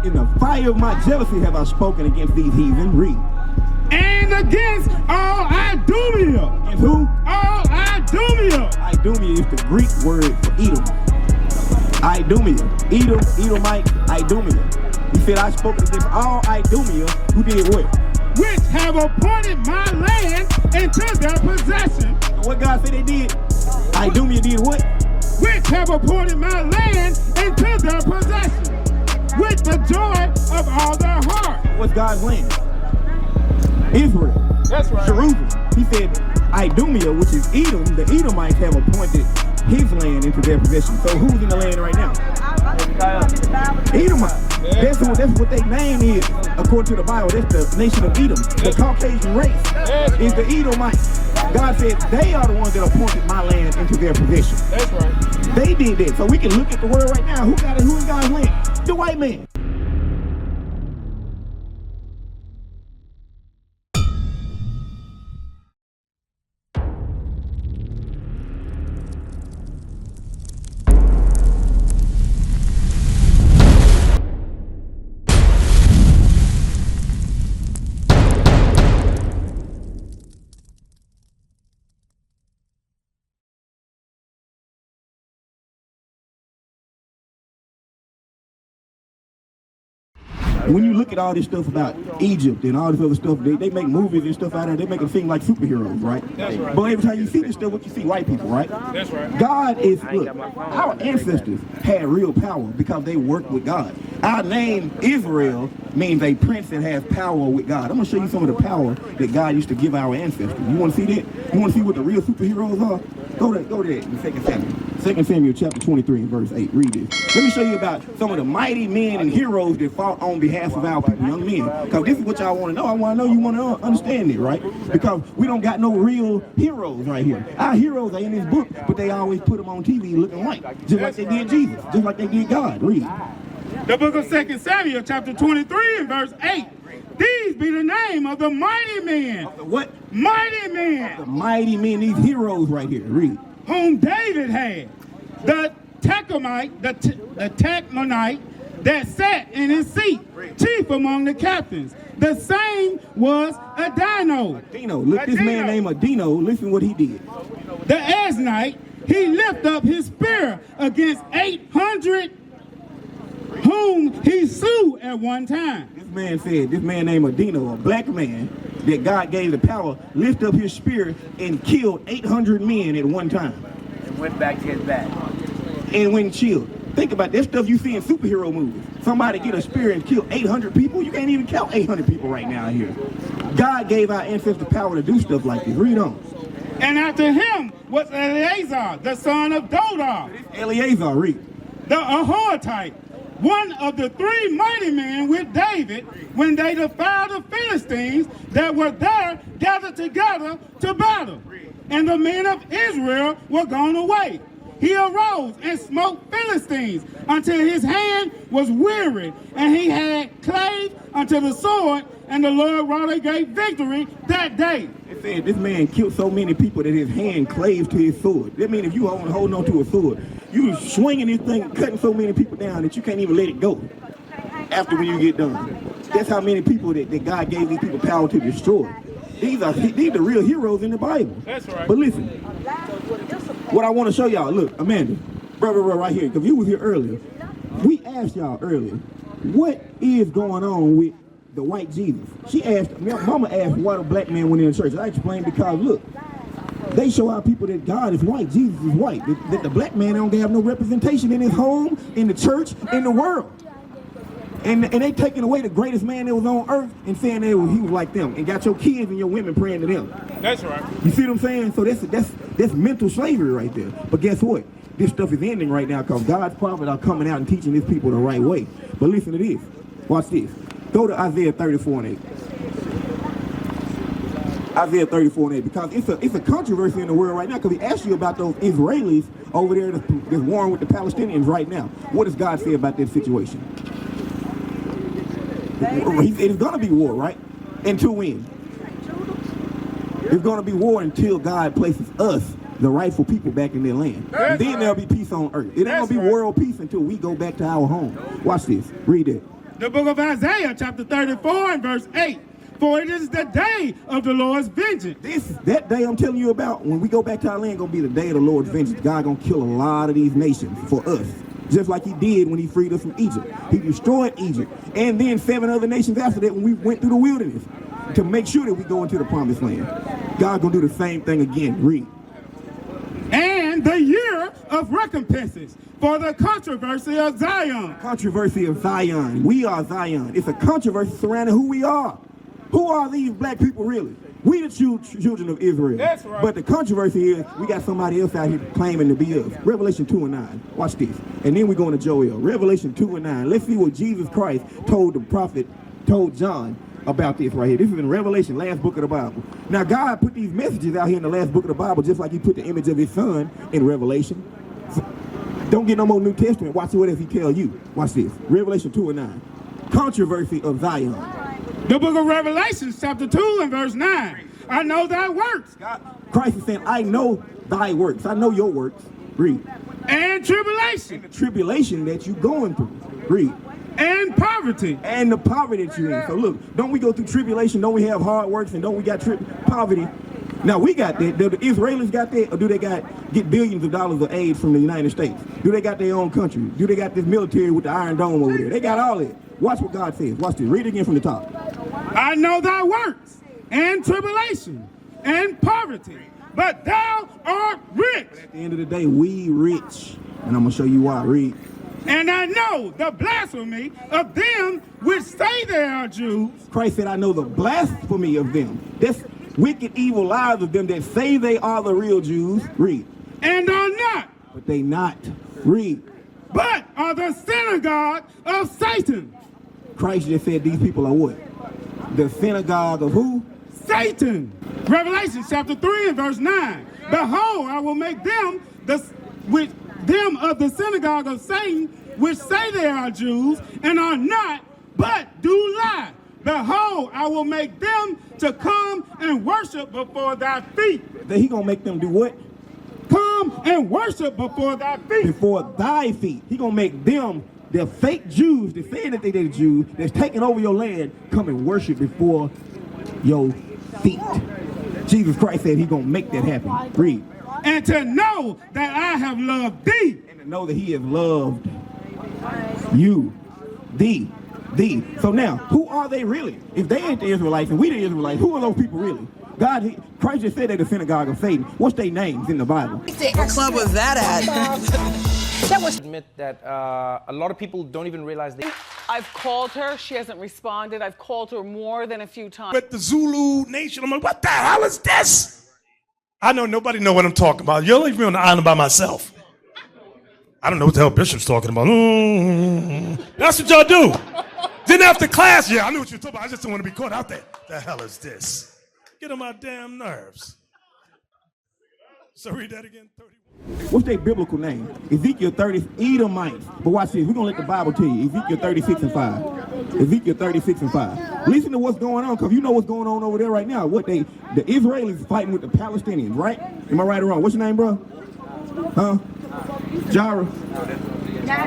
in the fire of my jealousy have I spoken against these heathen. Read. And against all Idumea. And who? All Idumea. Idumea is the Greek word for Edom. Idumea. Edom, Edomite, Idumea. He said, I spoke against all Idumea who did what? Which have appointed my land into their possession. What God said they did? Idumea did what? Which have appointed my land into their possession. With the joy of all their heart. What's God's land? Israel. That's right. Jerusalem. He said, Idumea, which is Edom, the Edomites have appointed his land into their possession. So who's in the land right now? Edomites. Yeah. That's what their name is, according to the Bible. That's the nation of Edom. The Caucasian race is the Edomites. God said they are the ones that appointed my land into their possession. That's right. They did that. So we can look at the word right now. Who got it? Who in God's land? The white man. When you look at all this stuff about Egypt and all this other stuff, they make movies and stuff out of it. They make them seem like superheroes, right? That's right. But every time you see this stuff, what you see, white people, right? That's right. God is, look, our ancestors had real power because they worked with God. Our name, Israel, means a prince that has power with God. I'm going to show you some of the power that God used to give our ancestors. You want to see that? You want to see what the real superheroes are? Go there in 2 Samuel. 2 Samuel chapter 23 and verse 8. Read this. Let me show you about some of the mighty men and heroes that fought on behalf of our people, young men. Because this is what y'all want to know. I want to know you want to understand it, right? Because we don't got no real heroes right here. Our heroes are in this book, but they always put them on TV looking white. Just like they did Jesus. Just like they did God. Read. The book of 2 Samuel chapter 23 and verse 8. These be the name of the mighty men. What? Mighty men. The mighty men, these heroes right here. Read. Whom David had. The Tachmonite, the Tachmonite that sat in his seat, chief among the captains. The same was Adino. Look, this man named Adino. Listen what he did. The Asnite, he lift up his spear against 800 whom he slew at one time. This man said, this man named Adino, a black man that God gave the power, lift up his spear and killed 800 men at one time. And went back to his back. And went chilled. Think about that stuff you see in superhero movies. Somebody get a spear and kill 800 people. You can't even count 800 people right now here. God gave our ancestors power to do stuff like this. Read on. And after him was Eleazar, the son of Dodar. Eleazar, read. The Ahohite, one of the three mighty men with David, when they defiled the Philistines that were there gathered together to battle. And the men of Israel were gone away. He arose and smote Philistines until his hand was weary, and he had clave unto the sword, and the Lord wrought a great victory that day. It said this man killed so many people that his hand clave to his sword. That means if you holding on to a sword, you swinging this thing, cutting so many people down that you can't even let it go after when you get done. That's how many people that God gave these people power to destroy. These are the real heroes in the Bible. That's right. But listen, what I want to show y'all, look, Amanda, brother, right here, because you was here earlier. We asked y'all earlier, what is going on with the white Jesus? She asked, Mama asked why the black man went in the church. I explained because, look, they show our people that God is white, Jesus is white, that the black man don't have no representation in his home, in the church, in the world. And they taking away the greatest man that was on earth and saying he was like them, and got your kids and your women praying to them. That's right. You see what I'm saying? So that's mental slavery right there. But guess what? This stuff is ending right now because God's prophets are coming out and teaching his people the right way. But listen to this. Watch this. Go to Isaiah 34 and 8. Isaiah 34 and 8, because it's a controversy in the world right now, because he asked you about those Israelis over there that's warring with the Palestinians right now. What does God say about that situation? It's going to be war, right? Until when? It's going to be war until God places us, the rightful people, back in their land. And then there'll be peace on earth. It ain't going to be world peace until we go back to our home. Watch this. Read it. The book of Isaiah, chapter 34 and verse 8. For it is the day of the Lord's vengeance. That day I'm telling you about, when we go back to our land, gonna be the day of the Lord's vengeance. God gonna kill a lot of these nations for us. Just like he did when he freed us from Egypt. He destroyed Egypt. And then 7 other nations after that when we went through the wilderness to make sure that we go into the promised land. God gonna do the same thing again. Read. And the year of recompenses for the controversy of Zion. Controversy of Zion. We are Zion. It's a controversy surrounding who we are. Who are these black people really? We the children of Israel. That's right. But the controversy is we got somebody else out here claiming to be us. Revelation 2 and 9. Watch this. And then we're going to Joel. Revelation 2 and 9. Let's see what Jesus Christ told the prophet, told John about this right here. This is in Revelation, last book of the Bible. Now God put these messages out here in the last book of the Bible just like he put the image of his son in Revelation. So don't get no more New Testament. Watch what else he tell you. Watch this. Revelation 2 and 9. Controversy of Zion. The book of Revelation, chapter 2 and verse 9. I know thy works. Christ is saying, I know thy works. I know your works. Read. And tribulation. The tribulation that you going through. Read. And poverty. And the poverty that you're in. So look, don't we go through tribulation? Don't we have hard works? And don't we got poverty? Now we got that. Do the Israelis got that? Or do they get billions of dollars of aid from the United States? Do they got their own country? Do they got this military with the Iron Dome over there? They got all that. Watch what God says. Watch this. Read it again from the top. I know thy works, and tribulation, and poverty, but thou art rich. But at the end of the day, we rich. And I'm going to show you why. Read. And I know the blasphemy of them which say they are Jews. Christ said, I know the blasphemy of them. That's wicked, evil lies of them that say they are the real Jews. Read. And are not. But they not. Read. But are the synagogue of Satan. Christ just said these people are what? The synagogue of who? Satan. Revelation chapter 3 and verse 9. Behold, I will make them of the synagogue of Satan, which say they are Jews, and are not, but do lie. Behold, I will make them to come and worship before thy feet. That he gonna make them do what? Come and worship before thy feet. Before thy feet. He gonna make them, the fake Jews, that saying that they the Jews, that's taking over your land, come and worship before your feet. Jesus Christ said he gonna make that happen. Read. And to know that I have loved thee. And to know that he has loved you. Thee. So now, who are they really? If they ain't the Israelites and we the Israelites, who are those people really? Christ just said they're the synagogue of Satan. What's their names in the Bible? What club was that at? Admit that a lot of people don't even realize they. I've called her. She hasn't responded. I've called her more than a few times. With the Zulu nation, I'm like, what the hell is this? I know nobody know what I'm talking about. You'll leave me on the island by myself. I don't know what the hell Bishop's talking about. That's what y'all do. Then after class, yeah, I knew what you were talking about. I just don't want to be caught out there. The hell is this? Get on my damn nerves. So read that again. 31. What's their biblical name? Ezekiel 30, Edomites. But watch this. We're going to let the Bible tell you. Ezekiel 36 and 5. Ezekiel 36 and 5. Listen to what's going on, because you know what's going on over there right now. The Israelis fighting with the Palestinians, right? Am I right or wrong? What's your name, bro? Huh? Jara?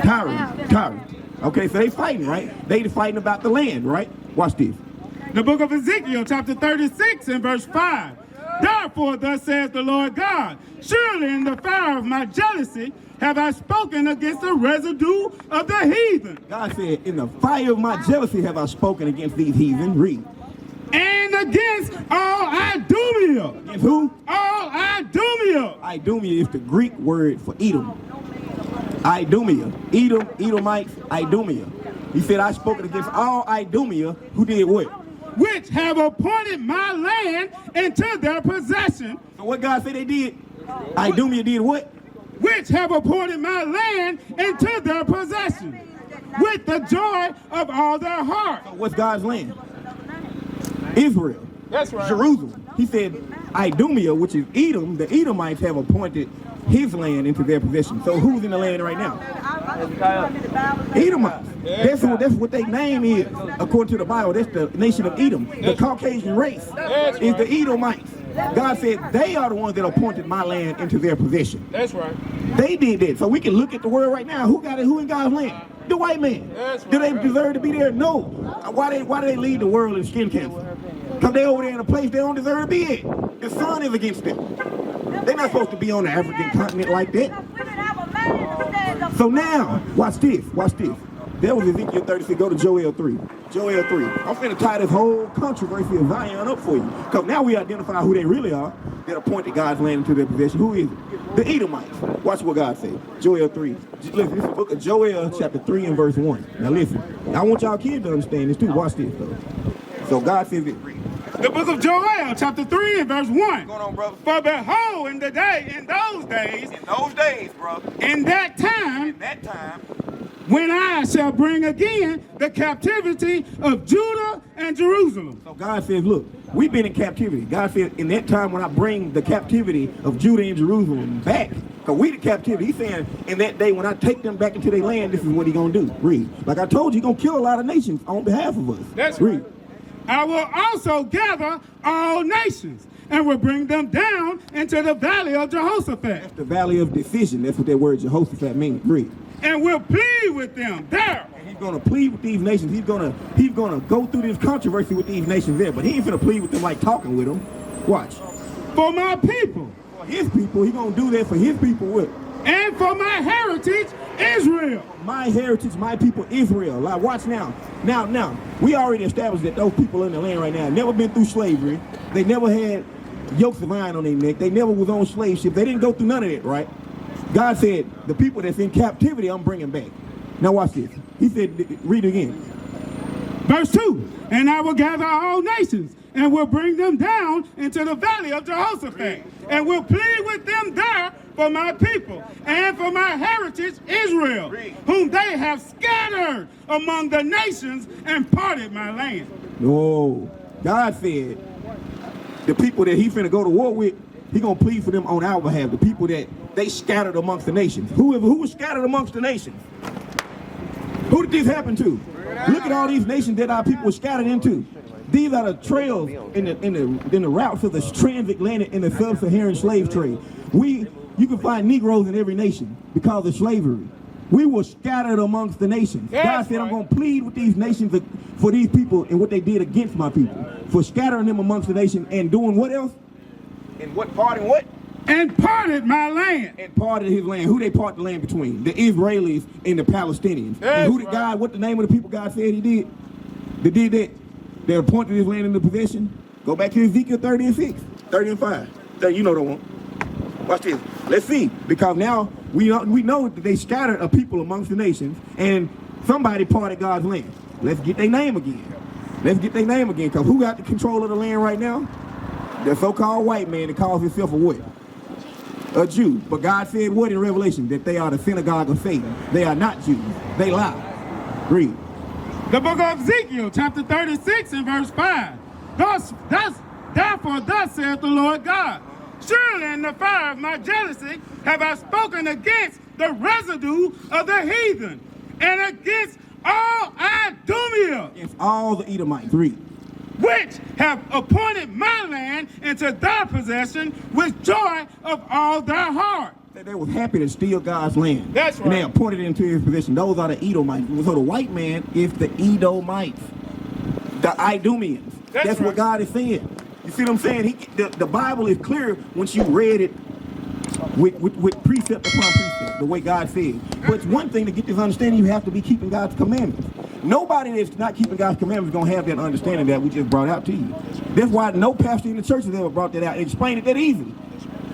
Tyra. Okay, so they fighting, right? They fighting about the land, right? Watch this. The book of Ezekiel, chapter 36 and verse 5. Therefore, thus says the Lord God, surely in the fire of my jealousy have I spoken against the residue of the heathen. God said, in the fire of my jealousy have I spoken against these heathen. Read. And against all Idumea. Against who? All Idumea. Idumea is the Greek word for Edom. Idumea. Edom, Edomites, Idumea. He said, I spoken against all Idumea who did what? Which have appointed my land into their possession. So what God said they did? Idumea did what? Which have appointed my land into their possession. With the joy of all their heart. So what's God's land? Israel. That's right. Jerusalem. He said, Idumea, which is Edom, the Edomites have appointed his land into their possession. So who's in the land right now? Edomites. That's what their name is, according to the Bible. That's the nation of Edom. The Caucasian race is the Edomites. God said they are the ones that appointed my land into their possession. That's right. They did that. So we can look at the world right now. Who got it? Who in God's land? The white man. Do they deserve to be there? No. Why do they lead the world in skin cancer? Because they over there in a place they don't deserve to be in. The sun is against them. They're not supposed to be on the African continent like that. So now, watch this. That was Ezekiel 36. Go to Joel 3. Joel 3. I'm finna tie this whole controversy of Zion up for you. Because now we identify who they really are that appointed God's land into their possession. Who is it? The Edomites. Watch what God said. Joel 3. Listen, this is the book of Joel, chapter 3 and verse 1. Now listen. I want y'all kids to understand this too. Watch this, though. So God says it. The book of Joel, chapter 3 and verse 1. What's going on, brother? For behold, in those days, brother. In that time, when I shall bring again the captivity of Judah and Jerusalem. So God says, look, we've been in captivity. God says, in that time when I bring the captivity of Judah and Jerusalem back, because we the captivity, he's saying, in that day when I take them back into their land, this is what he's going to do. Read. Like I told you, he's going to kill a lot of nations on behalf of us. That's Read. right. I will also gather all nations and will bring them down into the valley of Jehoshaphat. That's the valley of decision. That's what that word Jehoshaphat means. Read. And will plead with them there. And he's going to plead with these nations. He's going to go through this controversy with these nations there. But he ain't going to plead with them like talking with them. Watch. For my people. For his people. He's going to do that for his people with. And for my heritage, Israel. My heritage, my people, Israel. Like, watch now. Now, we already established that those people in the land right now never been through slavery. They never had yokes of iron on their neck. They never was on slave ship. They didn't go through none of that, right? God said, the people that's in captivity, I'm bringing back. Now watch this. He said, read it again. Verse 2, and I will gather all nations and will bring them down into the valley of Jehoshaphat and will plead with them there for my people and for my heritage Israel, whom they have scattered among the nations and parted my land. No, God said the people that he's finna go to war with, he gonna plead for them on our behalf. The people that they scattered amongst the nations. Who was scattered amongst the nations? Who did this happen to? Look at all these nations that our people were scattered into. These are the trails in the routes of the transatlantic and the sub-Saharan slave trade. You can find Negroes in every nation because of slavery. We were scattered amongst the nations. God said, I'm going to plead with these nations for these people and what they did against my people. For scattering them amongst the nation and doing what else? And what part and what? And parted my land. And parted his land. Who they part the land between? The Israelis and the Palestinians. And who did God, what the name of the people God said he did? They did that. They appointed his land into possession. Go back to Ezekiel 30 and 6, 30 and 5. You know the one. Watch this. Let's see. Because now we know that they scattered a people amongst the nations and somebody parted God's land. Let's get their name again. Because who got the control of the land right now? The so-called white man that calls himself a what? A Jew. But God said what in Revelation? That they are the synagogue of Satan. They are not Jews. They lie. Read. The book of Ezekiel, chapter 36 and verse 5. Therefore thus saith the Lord God, surely in the fire of my jealousy have I spoken against the residue of the heathen and against all Idumea. Against all the Edomites. Read. Which have appointed my land into their possession with joy of all their heart. They were happy to steal God's land. That's right. And they appointed it into his possession. Those are the Edomites. So the white man is the Edomites. The Idumeans. That's right. what God is saying. You see what I'm saying? The Bible is clear once you read it with precept upon precept, the way God said. But it's one thing to get this understanding, you have to be keeping God's commandments. Nobody that's not keeping God's commandments is going to have that understanding that we just brought out to you. That's why no pastor in the church has ever brought that out and explained it that easily.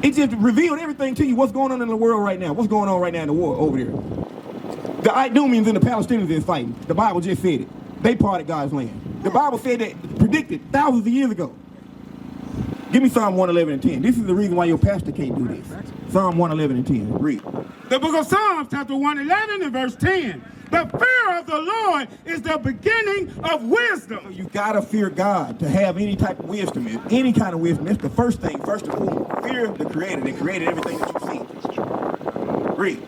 It just revealed everything to you, what's going on in the world right now. What's going on right now in the war over there. The Idumeans and the Palestinians is fighting. The Bible just said it. They parted God's land. The Bible said that, predicted thousands of years ago. Give me Psalm 111 and 10. This is the reason why your pastor can't do this. Psalm 111 and 10. Read. The book of Psalms, chapter 111 and verse 10. The fear of the Lord is the beginning of wisdom. You gotta fear God to have any type of wisdom. Any kind of wisdom. That's the first thing. First of all, fear the Creator. They created everything that you see. Read.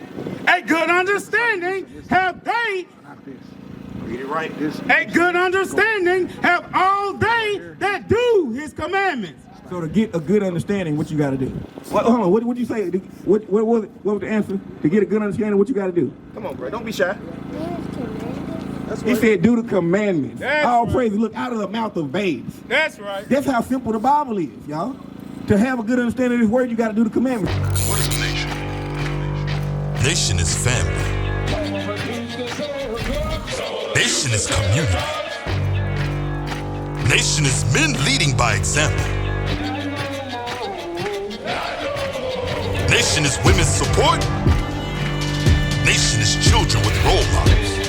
A good understanding have they. Read it right. A good understanding have all they that do his commandments. So to get a good understanding, what you got to do? Hold on, what would you say? What was the answer? To get a good understanding, what you got to do? Come on, bro, don't be shy. He said, do the commandments. All praise, look out of the mouth of babes. That's right. That's how simple the Bible is, y'all. To have a good understanding of this word, you got to do the commandments. What is a nation? Nation is family. Nation is community. Nation is men leading by example. Nation is women's support. Nation is children with role models.